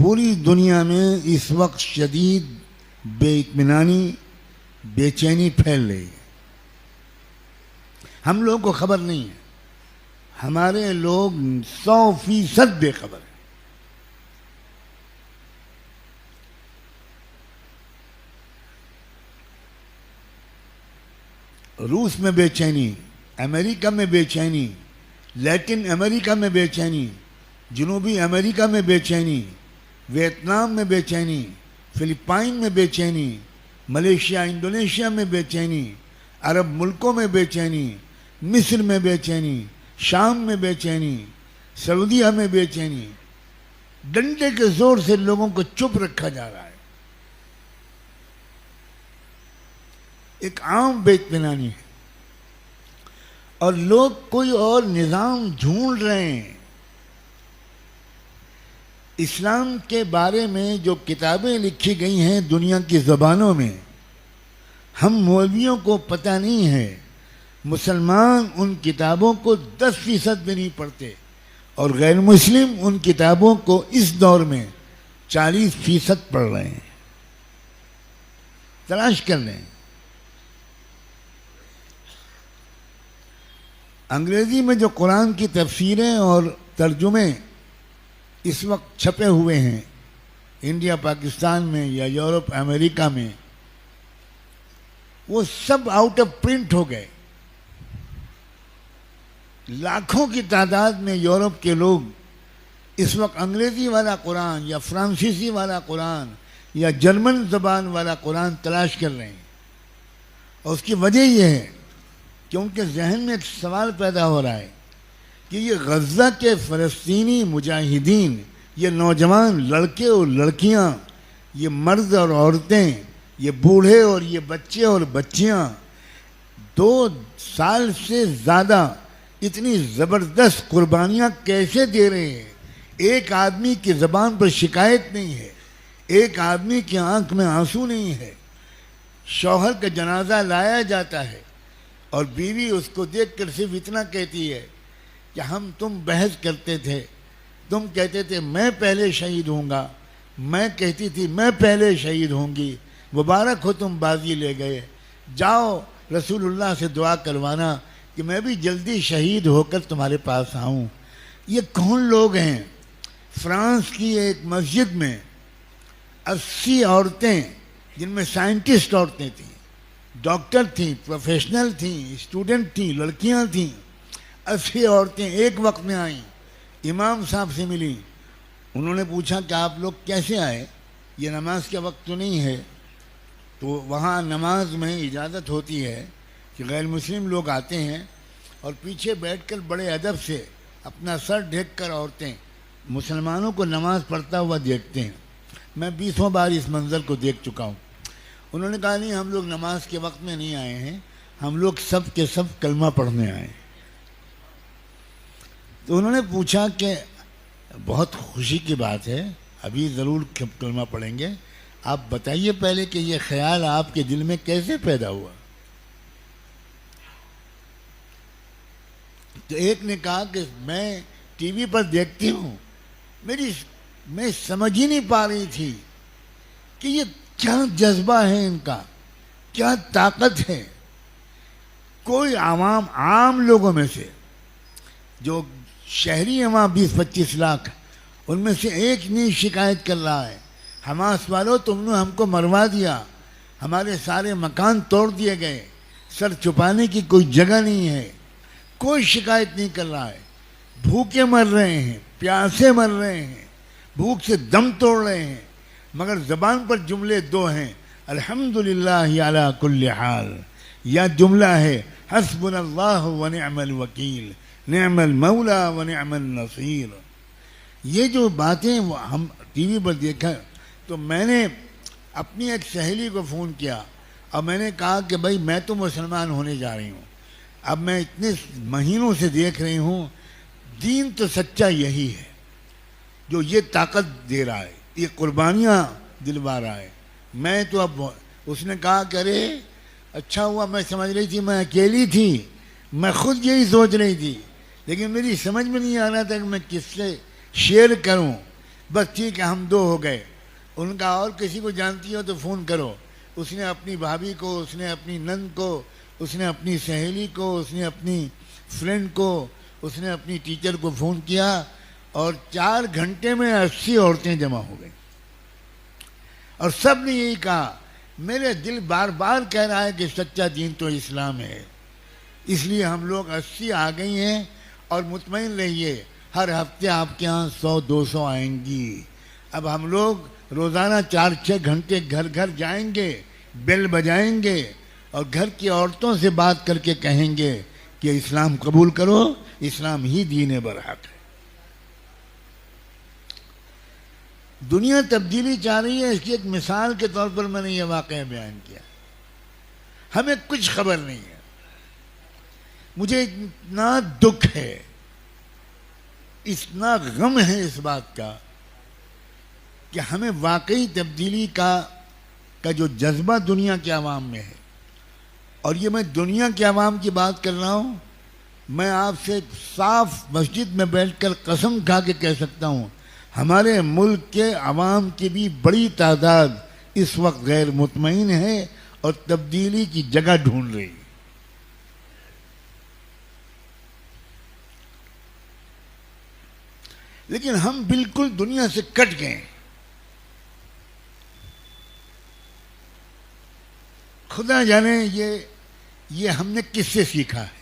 पूरी दुनिया में इस वक्त शदीद बेइत्मीनानी, बेचैनी फैल रही है। हम लोगों को खबर नहीं है, हमारे लोग 100% बेखबर है। रूस में बेचैनी, अमेरिका में बेचैनी, लैटिन अमेरिका में बेचैनी, जनूबी अमेरिका में बेचैनी, वियतनाम में बेचैनी, फिलिपाइन में बेचैनी, मलेशिया इंडोनेशिया में बेचैनी, अरब मुल्कों में बेचैनी, मिस्र में बेचैनी, शाम में बेचैनी, सऊदीया में बेचैनी। डंडे के जोर से लोगों को चुप रखा जा रहा है। एक आम बेइत्मीनानी है और लोग कोई और निज़ाम ढूंढ रहे हैं। इस्लाम के बारे में जो किताबें लिखी गई हैं दुनिया की ज़बानों में, हम मौलवियों को पता नहीं है। मुसलमान उन किताबों को 10% भी नहीं पढ़ते और गैर मुस्लिम उन किताबों को इस दौर में 40% पढ़ रहे हैं, तलाश कर रहे हैं। अंग्रेजी में जो कुरान की तफसीरें और तर्जुमे इस वक्त छपे हुए हैं इंडिया पाकिस्तान में या यूरोप अमेरिका में, वो सब आउट ऑफ प्रिंट हो गए। लाखों की तादाद में यूरोप के लोग इस वक्त अंग्रेजी वाला कुरान या फ्रांसीसी वाला कुरान या जर्मन ज़बान वाला कुरान तलाश कर रहे हैं। और उसकी वजह यह है कि उनके जहन में एक सवाल पैदा हो रहा है कि ये गज़ा के फ़लस्तीनी मुजाहिदीन, ये नौजवान लड़के और लड़कियां, ये मर्द और औरतें, ये बूढ़े और ये बच्चे और बच्चियां 2 साल से ज़्यादा इतनी ज़बरदस्त कुर्बानियां कैसे दे रहे हैं। एक आदमी की ज़बान पर शिकायत नहीं है, एक आदमी की आंख में आंसू नहीं है। शौहर का जनाजा लाया जाता है और बीवी उसको देखकर सिर्फ इतना कहती है कि तुम बहस करते थे, तुम कहते थे मैं पहले शहीद होऊंगा, मैं कहती थी मैं पहले शहीद होंगी, मुबारक हो तुम बाजी ले गए, जाओ रसूलुल्लाह से दुआ करवाना कि मैं भी जल्दी शहीद होकर तुम्हारे पास आऊँ। ये कौन लोग हैं? फ्रांस की एक मस्जिद में 80 औरतें, जिनमें साइंटिस्ट औरतें थीं, डॉक्टर थीं, प्रोफेशनल थीं, स्टूडेंट थीं, लड़कियां थीं, 80 औरतें एक वक्त में आईं, इमाम साहब से मिली। उन्होंने पूछा कि आप लोग कैसे आए, ये नमाज का वक्त तो नहीं है? तो वहाँ नमाज में इजाज़त होती है कि गैर मुस्लिम लोग आते हैं और पीछे बैठकर बड़े अदब से अपना सर ढक कर औरतें मुसलमानों को नमाज पढ़ता हुआ देखते हैं। मैं 20वां बार इस मंज़र को देख चुका हूँ। उन्होंने कहा नहीं, हम लोग नमाज के वक्त में नहीं आए हैं, हम लोग सब के सब कलमा पढ़ने आए हैं। तो उन्होंने पूछा कि बहुत खुशी की बात है, अभी ज़रूर कलमा पढ़ेंगे, आप बताइए पहले कि ये ख्याल आपके दिल में कैसे पैदा हुआ? तो एक ने कहा कि मैं टीवी पर देखती हूँ, मैं समझ ही नहीं पा रही थी कि ये क्या जज्बा है इनका, क्या ताकत है। कोई आम लोगों में से, जो शहरी हैं वहाँ 20-25 लाख, उनमें से एक नहीं शिकायत कर रहा है, हमास वालों तुमने हमको मरवा दिया, हमारे सारे मकान तोड़ दिए गए, सर छुपाने की कोई जगह नहीं है। कोई शिकायत नहीं कर रहा है। भूखे मर रहे हैं, प्यासे मर रहे हैं, भूख से दम तोड़ रहे हैं, मगर ज़बान पर जुमले 2 हैं, अल्हम्दुलिल्लाह अला कुल्ली हाल, या जुमला है हस्बुनल्लाह व निअमल वकील, निअमल मौला व निअमल नसीर। ये जो बातें हम टीवी पर देखा, तो मैंने अपनी एक सहेली को फ़ोन किया और मैंने कहा कि भाई मैं तो मुसलमान होने जा रही हूँ, अब मैं इतने महीनों से देख रही हूँ, दीन तो सच्चा यही है जो ये ताकत दे रहा है, ये कुर्बानियाँ दिलवा रहा है। मैं तो अब, उसने कहा कि अरे अच्छा हुआ, मैं समझ रही थी मैं अकेली थी, मैं खुद यही सोच रही थी, लेकिन मेरी समझ में नहीं आ रहा था कि मैं किससे शेयर करूं। बस ठीक है हम दो हो गए। उनका और किसी को जानती हो तो फ़ोन करो। उसने अपनी भाभी को, उसने अपनी नंद को, उसने अपनी सहेली को, उसने अपनी फ्रेंड को, उसने अपनी टीचर को फ़ोन किया और 4 घंटे में 80 औरतें जमा हो गई और सब ने यही कहा, मेरे दिल बार बार कह रहा है कि सच्चा दीन तो इस्लाम है, इसलिए हम लोग 80 आ गई हैं और मुतमईन रहिए हर हफ्ते आपके यहाँ 100-200 आएंगी। अब हम लोग रोज़ाना 4-6 घंटे घर घर जाएंगे, बेल बजाएंगे और घर की औरतों से बात करके कहेंगे कि इस्लाम कबूल करो, इस्लाम ही दीन बरहक है। दुनिया तब्दीली चाह रही है, इसकी एक मिसाल के तौर पर मैंने ये वाक़या बयान किया। हमें कुछ खबर नहीं है। मुझे इतना दुख है, इतना गम है इस बात का कि हमें वाकई तब्दीली का जो जज्बा दुनिया के अवाम में है, और ये मैं दुनिया के अवाम की बात कर रहा हूँ, मैं आपसे साफ मस्जिद में बैठकर कसम खा के कह सकता हूँ, हमारे मुल्क के अवाम की भी बड़ी तादाद इस वक्त गैर मुतमईन है और तब्दीली की जगह ढूंढ रही है। लेकिन हम बिल्कुल दुनिया से कट गए। खुदा जाने ये हमने किससे सीखा है।